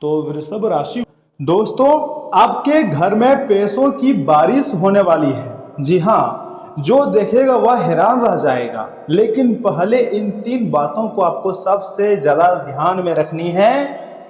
तो वृषभ राशि दोस्तों, आपके घर में पैसों की बारिश होने वाली है। जी हाँ, जो देखेगा वह हैरान रह जाएगा। लेकिन पहले इन 3 बातों को आपको सबसे ज्यादा ध्यान में रखनी है,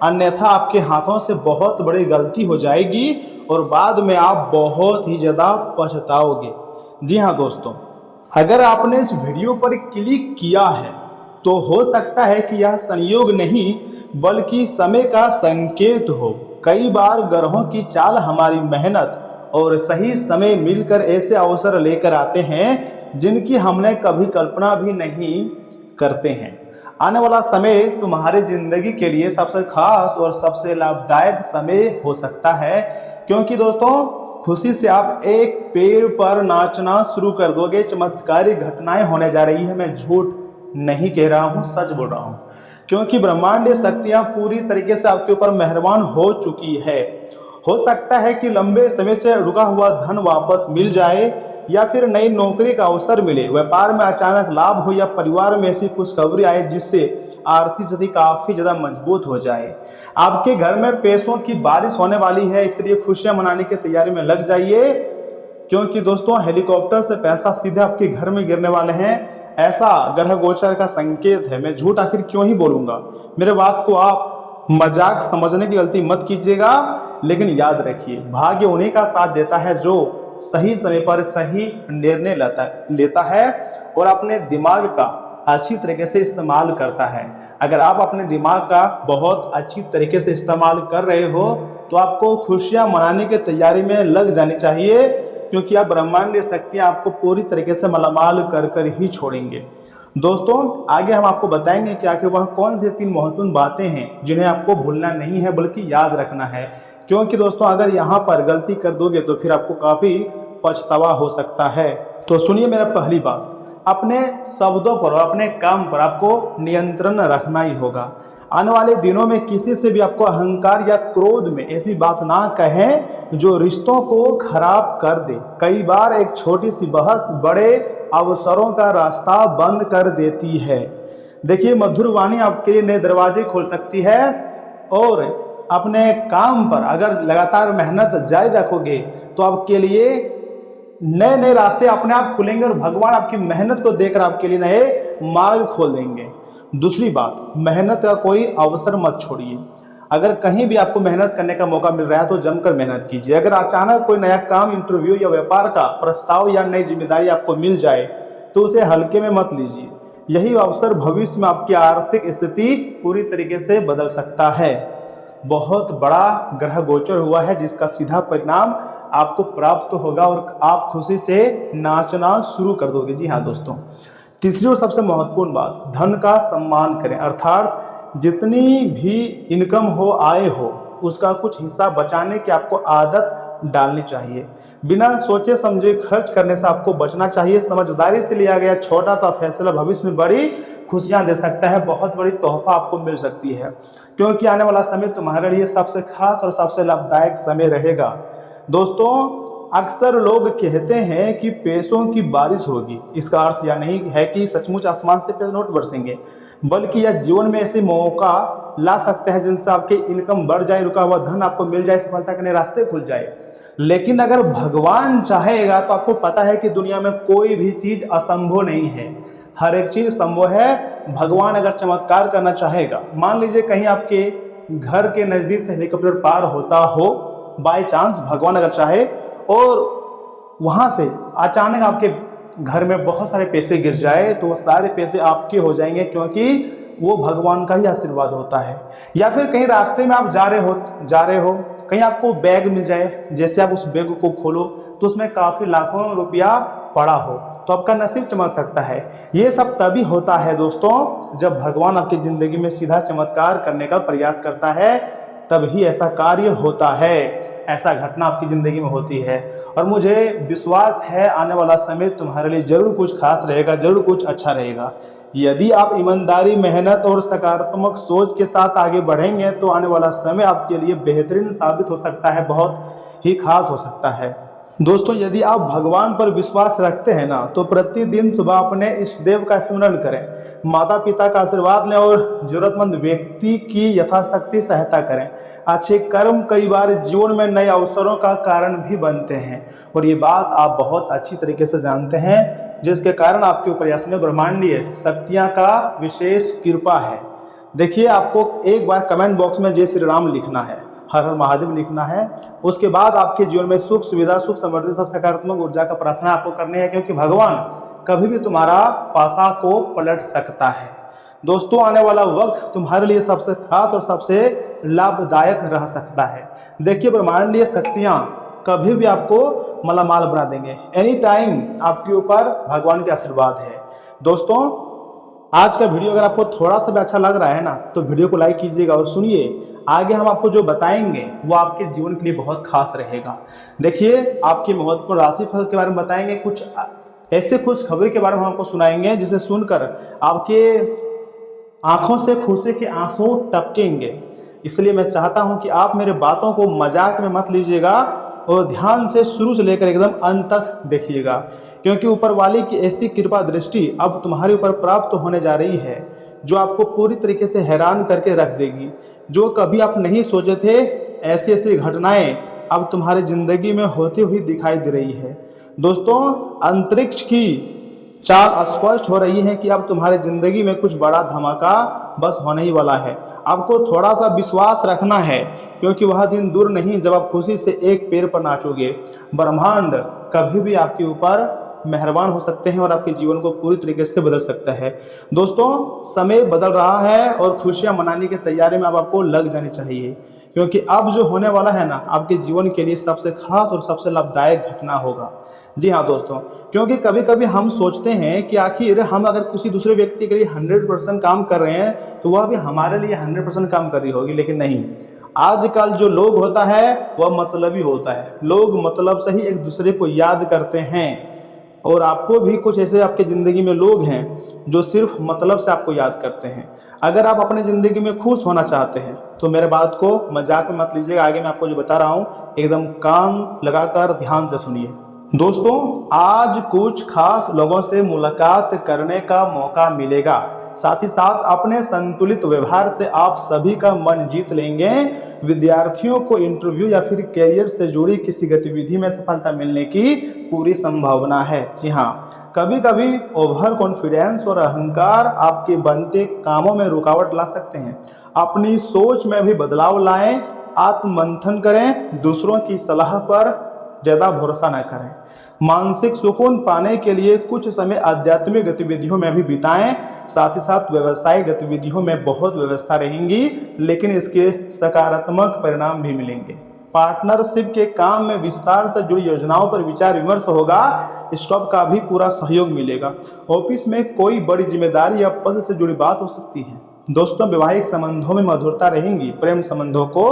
अन्यथा आपके हाथों से बहुत बड़ी गलती हो जाएगी और बाद में आप बहुत ही ज्यादा पछताओगे। जी हाँ दोस्तों, अगर आपने इस वीडियो पर क्लिक किया है तो हो सकता है कि यह संयोग नहीं बल्कि समय का संकेत हो। कई बार ग्रहों की चाल हमारी मेहनत और सही समय मिलकर ऐसे अवसर लेकर आते हैं जिनकी हमने कभी कल्पना भी नहीं करते हैं। आने वाला समय तुम्हारी जिंदगी के लिए सबसे खास और सबसे लाभदायक समय हो सकता है, क्योंकि दोस्तों खुशी से आप एक पेड़ पर नाचना शुरू कर दोगे। चमत्कारी घटनाएं होने जा रही है। मैं झूठ नहीं कह रहा हूं, सच बोल रहा हूं, क्योंकि ब्रह्मांडीय शक्तियां पूरी तरीके से आपके ऊपर मेहरबान हो चुकी है। हो सकता है कि लंबे समय से रुका हुआ धन वापस मिल जाए, या फिर नई नौकरी का अवसर मिले, व्यापार में अचानक लाभ हो, या परिवार में ऐसी खुशखबरी आए जिससे आर्थिक स्थिति काफी ज्यादा मजबूत हो जाए। आपके घर में पैसों की बारिश होने वाली है, इसलिए खुशियां मनाने की तैयारी में लग जाइए, क्योंकि दोस्तों हेलीकॉप्टर से पैसा सीधे आपके घर में गिरने वाले हैं। ऐसा ग्रह गोचर का संकेत है। मैं झूठ आखिर क्यों ही बोलूंगा। मेरे बात को आप मजाक समझने की गलती मत कीजिएगा, लेकिन याद रखिए, भाग्य उन्हीं का साथ देता है जो सही समय पर सही निर्णय लेता है और अपने दिमाग का अच्छी तरीके से इस्तेमाल करता है। अगर आप अपने दिमाग का बहुत अच्छी तरीके से इस्तेमाल कर रहे हो तो आपको खुशियां मनाने की तैयारी में लग जानी चाहिए, क्योंकि आप ब्रह्मांडीय शक्तियां आपको पूरी तरीके से मालामाल कर कर ही छोड़ेंगे। दोस्तों आगे हम आपको बताएंगे कि आखिर वह कौन सी 3 महत्वपूर्ण बातें हैं जिन्हें आपको भूलना नहीं है बल्कि याद रखना है, क्योंकि दोस्तों अगर यहाँ पर गलती कर दोगे तो फिर आपको काफी पछतावा हो सकता है। तो सुनिए मेरा पहली बात, अपने शब्दों पर और अपने काम पर आपको नियंत्रण रखना ही होगा। आने वाले दिनों में किसी से भी आपको अहंकार या क्रोध में ऐसी बात ना कहें जो रिश्तों को खराब कर दे। कई बार एक छोटी सी बहस बड़े अवसरों का रास्ता बंद कर देती है। देखिए, मधुर वाणी आपके लिए नए दरवाजे खोल सकती है, और अपने काम पर अगर लगातार मेहनत जारी रखोगे तो आपके लिए नए नए रास्ते अपने आप खुलेंगे और भगवान आपकी मेहनत को देखकर आपके लिए नए मार्ग खोल देंगे। दूसरी बात, मेहनत का कोई अवसर मत छोड़िए। अगर कहीं भी आपको मेहनत करने का मौका मिल रहा है तो जमकर मेहनत कीजिए। अगर अचानक कोई नया काम, इंटरव्यू या व्यापार का प्रस्ताव या नई जिम्मेदारी आपको मिल जाए तो उसे हल्के में मत लीजिए। यही अवसर भविष्य में आपकी आर्थिक स्थिति पूरी तरीके से बदल सकता है। बहुत बड़ा ग्रह गोचर हुआ है जिसका सीधा परिणाम आपको प्राप्त होगा और आप खुशी से नाचना शुरू कर दोगे। जी हाँ दोस्तों, तीसरी और सबसे महत्वपूर्ण बात, धन का सम्मान करें, अर्थात जितनी भी इनकम हो, आय हो, उसका कुछ हिस्सा बचाने की आपको आदत डालनी चाहिए। बिना सोचे समझे खर्च करने से आपको बचना चाहिए। समझदारी से लिया गया छोटा सा फैसला भविष्य में बड़ी खुशियां दे सकता है, बहुत बड़ी तोहफा आपको मिल सकती है, क्योंकि आने वाला समय तुम्हारे लिए सबसे खास और सबसे लाभदायक समय रहेगा। दोस्तों अक्सर लोग कहते हैं कि पैसों की बारिश होगी। इसका अर्थ यह नहीं है कि सचमुच आसमान से पैसे नोट बरसेंगे, बल्कि यह जीवन में ऐसे मौका ला सकते हैं जिनसे आपकी इनकम बढ़ जाए, रुका हुआ धन आपको मिल जाए, सफलता के नए रास्ते खुल जाए। लेकिन अगर भगवान चाहेगा तो आपको पता है कि दुनिया में कोई भी चीज असंभव नहीं है, हर एक चीज संभव है। भगवान अगर चमत्कार करना चाहेगा, मान लीजिए कहीं आपके घर के नजदीक से हेलीकॉप्टर पार होता हो, बाय चांस भगवान अगर चाहे, और वहां से अचानक आपके घर में बहुत सारे पैसे गिर जाए तो वो सारे पैसे आपके हो जाएंगे, क्योंकि वो भगवान का ही आशीर्वाद होता है। या फिर कहीं रास्ते में आप जा रहे हो, कहीं आपको बैग मिल जाए, जैसे आप उस बैग को खोलो तो उसमें काफी लाखों रुपया पड़ा हो, तो आपका नसीब चमक सकता है। ये सब तभी होता है दोस्तों जब भगवान आपकी जिंदगी में सीधा चमत्कार करने का प्रयास करता है, तभी ऐसा कार्य होता है, ऐसा घटना आपकी जिंदगी में होती है। और मुझे विश्वास है आने वाला समय तुम्हारे लिए जरूर कुछ खास रहेगा, जरूर कुछ अच्छा रहेगा। यदि आप ईमानदारी, मेहनत और सकारात्मक सोच के साथ आगे बढ़ेंगे तो आने वाला समय आपके लिए बेहतरीन साबित हो सकता है, बहुत ही खास हो सकता है। दोस्तों, यदि आप भगवान पर विश्वास रखते हैं ना, तो प्रतिदिन सुबह अपने इष्ट देव का स्मरण करें, माता पिता का आशीर्वाद लें और जरूरतमंद व्यक्ति की यथाशक्ति सहायता करें। अच्छे कर्म कई बार जीवन में नए अवसरों का कारण भी बनते हैं, और ये बात आप बहुत अच्छी तरीके से जानते हैं, जिसके कारण आपके ऊपर यह ब्रह्मांडीय शक्तियाँ का विशेष कृपा है। देखिए, आपको एक बार कमेंट बॉक्स में जय श्री राम लिखना है, हर हर महादेव लिखना है। उसके बाद आपके जीवन में सुख सुविधा, सुख समृद्धि तथा सकारात्मक ऊर्जा का प्रार्थना आपको करनी है, क्योंकि भगवान कभी भी तुम्हारा पासा को पलट सकता है। दोस्तों, आने वाला वक्त तुम्हारे लिए सबसे खास और सबसे लाभदायक रह सकता है। देखिए, ब्रह्मांडीय शक्तियाँ कभी भी आपको मालामाल बना देंगे। एनी टाइम आपके ऊपर भगवान के आशीर्वाद है। दोस्तों, आज का वीडियो अगर आपको थोड़ा सा भी अच्छा लग रहा है ना, तो वीडियो को लाइक कीजिएगा और सुनिए, आगे हम आपको जो बताएंगे वो आपके जीवन के लिए बहुत खास रहेगा। देखिए, आपकी महत्वपूर्ण राशिफल के बारे में बताएंगे, कुछ ऐसे खुश खबरी के बारे में हम आपको सुनाएंगे जिसे सुनकर आपके आंखों से खुशी के आंसू टपकेंगे। इसलिए मैं चाहता हूं कि आप मेरे बातों को मजाक में मत लीजिएगा और ध्यान से शुरू से लेकर एकदम अंत तक देखिएगा, क्योंकि ऊपर वाले की ऐसी कृपा दृष्टि अब तुम्हारे ऊपर प्राप्त होने जा रही है जो आपको पूरी तरीके से हैरान करके रख देगी। जो कभी आप नहीं सोचे थे, ऐसी ऐसी घटनाएं अब तुम्हारी जिंदगी में होती हुई दिखाई दे रही है। दोस्तों, अंतरिक्ष की चाल स्पष्ट हो रही है कि अब तुम्हारी जिंदगी में कुछ बड़ा धमाका बस होने ही वाला है। आपको थोड़ा सा विश्वास रखना है, क्योंकि वह दिन दूर नहीं जब आप खुशी से एक पैर पर नाचोगे। ब्रह्मांड कभी भी आपके ऊपर मेहरबान हो सकते हैं और आपके जीवन को पूरी तरीके से बदल सकता है। दोस्तों, समय बदल रहा है और खुशियां मनाने की तैयारी में अब आपको लग जानी चाहिए, क्योंकि अब जो होने वाला है ना, आपके जीवन के लिए सबसे खास और सबसे लाभदायक घटना होगा। जी हाँ दोस्तों, क्योंकि कभी कभी हम सोचते हैं कि आखिर हम अगर किसी दूसरे व्यक्ति के लिए 100% काम कर रहे हैं तो वह भी हमारे लिए 100% काम कर रही होगी, लेकिन नहीं। आजकल जो लोग होता है वह मतलबी होता है। लोग मतलब से ही एक दूसरे को याद करते हैं, और आपको भी कुछ ऐसे आपके ज़िंदगी में लोग हैं जो सिर्फ मतलब से आपको याद करते हैं। अगर आप अपने ज़िंदगी में खुश होना चाहते हैं तो मेरे बात को मजाक में मत लीजिएगा। आगे मैं आपको जो बता रहा हूँ एकदम कान लगाकर ध्यान से सुनिए। दोस्तों, आज कुछ खास लोगों से मुलाकात करने का मौका मिलेगा। साथ ही साथ अपने संतुलित व्यवहार से आप सभी का मन जीत लेंगे। विद्यार्थियों को इंटरव्यू या फिर कैरियर से जुड़ी किसी गतिविधि में सफलता मिलने की पूरी संभावना है। जी हाँ, कभी कभी ओवर कॉन्फिडेंस और अहंकार आपके बनते कामों में रुकावट ला सकते हैं। अपनी सोच में भी बदलाव लाएं, आत्ममंथन करें, दूसरों की सलाह पर ज़्यादा भरोसा न करें। मानसिक सुकून पाने के लिए कुछ समय आध्यात्मिक गतिविधियों में भी बिताएं। साथ ही साथ व्यवसायिक गतिविधियों में बहुत व्यवस्था रहेंगी, लेकिन इसके सकारात्मक परिणाम भी मिलेंगे। पार्टनरशिप के काम में विस्तार से जुड़ी योजनाओं पर विचार विमर्श होगा। स्टाफ का भी पूरा सहयोग मिलेगा। ऑफिस में कोई बड़ी जिम्मेदारी या पद से जुड़ी बात हो सकती है। दोस्तों, वैवाहिक संबंधों में मधुरता रहेंगी। प्रेम संबंधों को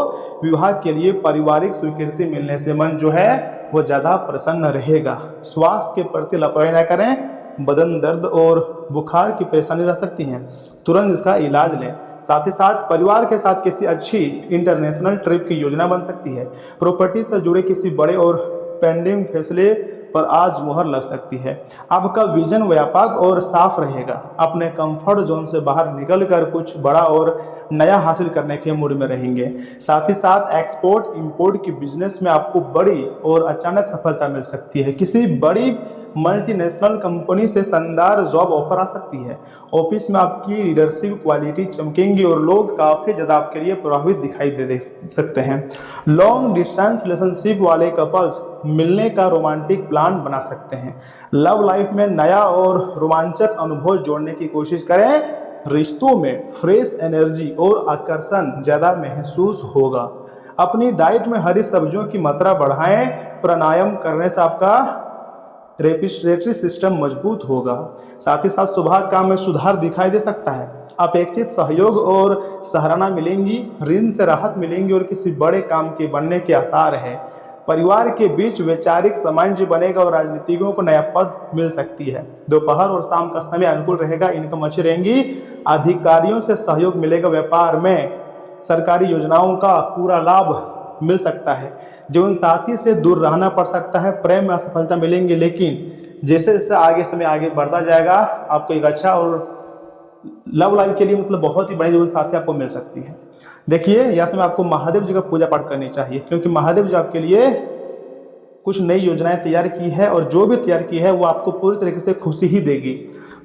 विवाह के लिए पारिवारिक स्वीकृति मिलने से मन जो है वो ज़्यादा प्रसन्न रहेगा। स्वास्थ्य के प्रति लापरवाही न करें। बदन दर्द और बुखार की परेशानी रह सकती है, तुरंत इसका इलाज लें। साथ ही साथ परिवार के साथ किसी अच्छी इंटरनेशनल ट्रिप की योजना बन सकती है। प्रॉपर्टी से जुड़े किसी बड़े और पेंडिंग फैसले पर आज मुहर लग सकती है। आपका विजन व्यापक और साफ रहेगा। अपने कंफर्ट जोन से बाहर निकलकर कुछ बड़ा और नया हासिल करने के मूड में रहेंगे। साथ ही साथ एक्सपोर्ट इंपोर्ट की बिजनेस में आपको बड़ी और अचानक सफलता मिल सकती है। किसी बड़ी मल्टीनेशनल कंपनी से शानदार जॉब ऑफर आ सकती है। ऑफिस में आपकी लीडरशिप क्वालिटी चमकेंगी और लोग काफ़ी ज़्यादा आपके लिए प्रभावित दिखाई दे सकते हैं। लॉन्ग डिस्टेंस रिलेशनशिप वाले कपल्स मिलने का रोमांटिक प्लान बना सकते हैं। लव लाइफ में नया और रोमांचक अनुभव जोड़ने की कोशिश करें। रिश्तों में फ्रेश एनर्जी और आकर्षण ज़्यादा महसूस होगा। अपनी डाइट में हरी सब्जियों की मात्रा बढ़ाएं। प्राणायाम करने से आपका रेस्पिरेटरी सिस्टम मजबूत होगा। साथ ही साथ सुबह काम में सुधार दिखाई दे सकता है। अपेक्षित सहयोग और सराहना मिलेंगी। ऋण से राहत मिलेंगी और किसी बड़े काम के बनने के आसार है। परिवार के बीच वैचारिक सामंजस्य बनेगा और राजनीतिज्ञों को नया पद मिल सकती है। दोपहर और शाम का समय अनुकूल रहेगा। इनकम अच्छी रहेंगी। अधिकारियों से सहयोग मिलेगा। व्यापार में सरकारी योजनाओं का पूरा लाभ मिल सकता है। जीवन साथी से दूर रहना पड़ सकता है। प्रेम में असफलता मिलेंगी, लेकिन जैसे जैसे आगे समय आगे बढ़ता जाएगा आपको एक अच्छा और लव लाइफ के लिए मतलब बहुत ही बड़े जीवन साथी आपको मिल सकती है। देखिए यहाँ समय आपको महादेव जी का पूजा पाठ करनी चाहिए, क्योंकि महादेव जी आपके लिए कुछ नई योजनाएं तैयार की है और जो भी तैयार की है वो आपको पूरी तरीके से खुशी ही देगी।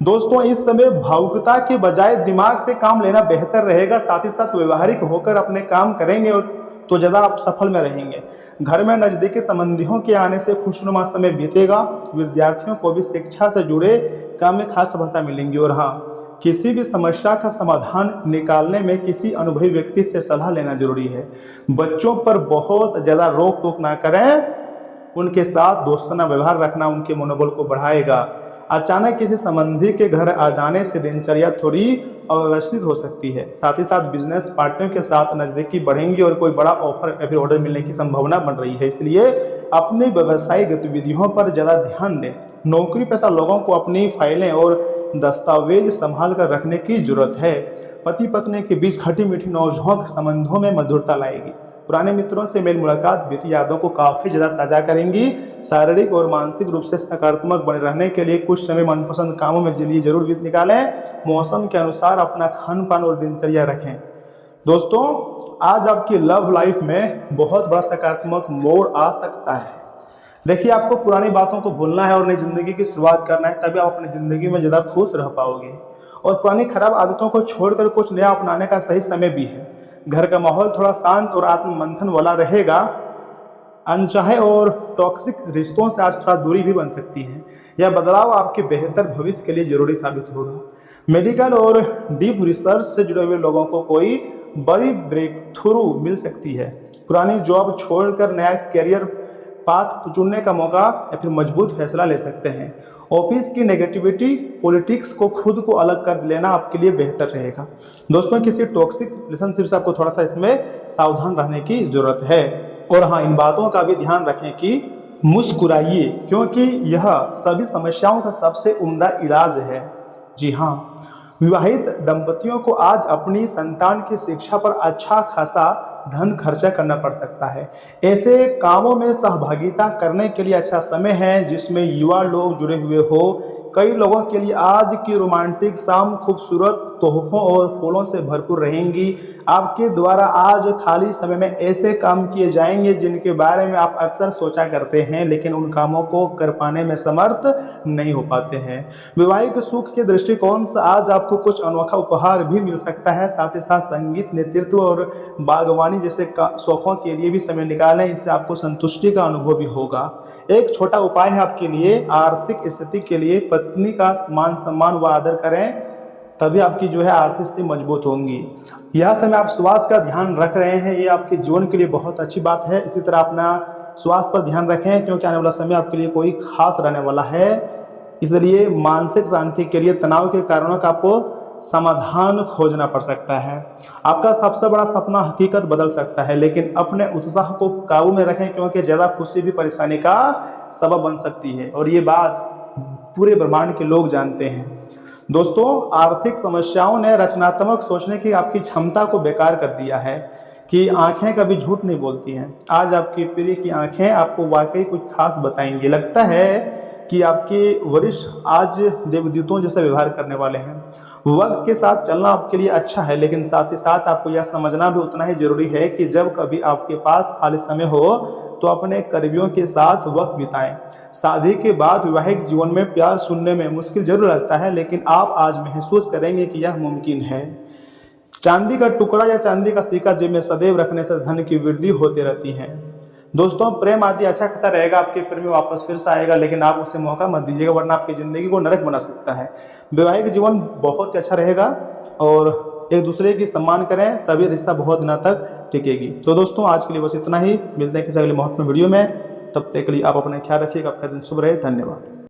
दोस्तों इस समय भावुकता के बजाय दिमाग से काम लेना बेहतर रहेगा। साथ ही साथ व्यवहारिक होकर अपने काम करेंगे और तो ज़्यादा आप सफल में रहेंगे। घर में नज़दीकी संबंधियों के आने से खुशनुमा समय बीतेगा। विद्यार्थियों को भी शिक्षा से जुड़े काम में खास सफलता मिलेंगी। और हाँ, किसी भी समस्या का समाधान निकालने में किसी अनुभवी व्यक्ति से सलाह लेना जरूरी है। बच्चों पर बहुत ज़्यादा रोक टोक ना करें, उनके साथ दोस्ताना व्यवहार रखना उनके मनोबल को बढ़ाएगा। अचानक किसी संबंधी के घर आ जाने से दिनचर्या थोड़ी अव्यवस्थित हो सकती है। साथ ही साथ बिजनेस पार्टनर के साथ नज़दीकी बढ़ेंगी और कोई बड़ा ऑफर या फिर ऑर्डर मिलने की संभावना बन रही है। इसलिए अपनी व्यवसायिक गतिविधियों पर ज़्यादा ध्यान दें। नौकरी पेशा लोगों को अपनी फाइलें और दस्तावेज संभाल कर रखने की जरूरत है। पति पत्नी के बीच खटी मीठी नौझोंक संबंधों में मधुरता लाएगी। पुराने मित्रों से मेल मुलाकात बीती यादों को काफ़ी ज़्यादा ताज़ा करेंगी। शारीरिक और मानसिक रूप से सकारात्मक बने रहने के लिए कुछ समय मनपसंद कामों में लिए जरूर निकालें। मौसम के अनुसार अपना खान पान और दिनचर्या रखें। दोस्तों आज आपकी लव लाइफ में बहुत बड़ा सकारात्मक मोड़ आ सकता है। देखिए आपको पुरानी बातों को भूलना है और नई जिंदगी की शुरुआत करना है, तभी आप अपनी ज़िंदगी में ज़्यादा खुश रह पाओगे। और पुरानी खराब आदतों को छोड़कर कुछ नया अपनाने का सही समय भी है। घर का माहौल थोड़ा शांत और आत्म मंथन वाला रहेगा। अनचाहे और टॉक्सिक रिश्तों से आज थोड़ा दूरी भी बन सकती है। यह बदलाव आपके बेहतर भविष्य के लिए जरूरी साबित होगा। मेडिकल और डीप रिसर्च से जुड़े हुए लोगों को कोई बड़ी ब्रेक थ्रू मिल सकती है। पुरानी जॉब छोड़कर नया करियर पाथ चुनने का मौका या फिर मजबूत फैसला ले सकते हैं। ऑफिस की नेगेटिविटी पॉलिटिक्स को खुद को अलग कर लेना आपके लिए बेहतर रहेगा। दोस्तों किसी टॉक्सिक रिलेशनशिप से आपको थोड़ा सा इसमें सावधान रहने की जरूरत है। और हाँ, इन बातों का भी ध्यान रखें कि मुस्कुराइए, क्योंकि यह सभी समस्याओं का सबसे उम्दा इलाज है। जी हाँ, विवाहित दंपतियों को आज अपनी संतान की शिक्षा पर अच्छा खासा धन खर्चा करना पड़ सकता है। ऐसे कामों में सहभागिता करने के लिए अच्छा समय है जिसमें युवा लोग जुड़े हुए हो। कई लोगों के लिए आज की रोमांटिक शाम खूबसूरत तोहफों और फूलों से भरपूर रहेंगी। आपके द्वारा आज खाली समय में ऐसे काम किए जाएंगे जिनके बारे में आप अक्सर सोचा करते हैं, लेकिन उन कामों को कर पाने में समर्थ नहीं हो पाते हैं। वैवाहिक सुख के दृष्टिकोण से आज आपको कुछ अनोखा उपहार भी मिल सकता है। साथ ही साथ संगीत, नेतृत्व और बागवानी जैसे शौकों के लिए भी समय निकालें। इससे आपको संतुष्टि का अनुभव भी होगा। एक छोटा उपाय है आपके लिए, आर्थिक स्थिति के लिए पत्नी का मान सम्मान व आदर करें, तभी आपकी जो है आर्थिक स्थिति मजबूत होंगी। यह समय आप स्वास्थ्य का ध्यान रख रहे हैं, ये आपके जीवन के लिए बहुत अच्छी बात है। इसी तरह अपना स्वास्थ्य पर ध्यान रखें, क्योंकि आने वाला समय आपके लिए कोई खास रहने वाला है। इसलिए मानसिक शांति के लिए तनाव के कारणों का आपको समाधान खोजना पड़ सकता है। आपका सबसे बड़ा सपना हकीकत बदल सकता है, लेकिन अपने उत्साह को काबू में रखें, क्योंकि ज़्यादा खुशी भी परेशानी का सबब बन सकती है और ये बात पूरे ब्रह्मांड के लोग जानते हैं। दोस्तों आर्थिक समस्याओं ने रचनात्मक सोचने की आपकी क्षमता को बेकार कर दिया है कि आंखें कभी झूठ नहीं बोलती हैं। आज आपकी पीढ़ी की आंखें आपको वाकई कुछ खास बताएंगी। लगता है कि आपके वरिष्ठ आज देवदूतों जैसा व्यवहार करने वाले हैं। वक्त के साथ चलना आपके लिए अच्छा है, लेकिन साथ ही साथ आपको यह समझना भी उतना ही जरूरी है कि जब कभी आपके पास खाली समय हो तो अपने करीबियों के साथ वक्त बिताएं। शादी के बाद वैवाहिक जीवन में प्यार सुनने में मुश्किल जरूर लगता है, लेकिन आप आज महसूस करेंगे कि यह मुमकिन है। चांदी का टुकड़ा या चांदी का सिक्का जेब में सदैव रखने से धन की वृद्धि होती रहती है। दोस्तों प्रेम आदि अच्छा खासा रहेगा, आपके प्रेमी वापस फिर से आएगा, लेकिन आप उसे मौका मत दीजिएगा, वरना आपकी ज़िंदगी को नरक बना सकता है। वैवाहिक जीवन बहुत अच्छा रहेगा और एक दूसरे की सम्मान करें, तभी रिश्ता बहुत दिनों तक टिकेगी। तो दोस्तों आज के लिए बस इतना ही। मिलते हैं किसी अगले महत्वपूर्ण वीडियो में। तब तक के लिए आप अपना ख्याल रखिएगा। आपका दिन शुभ रहे। धन्यवाद।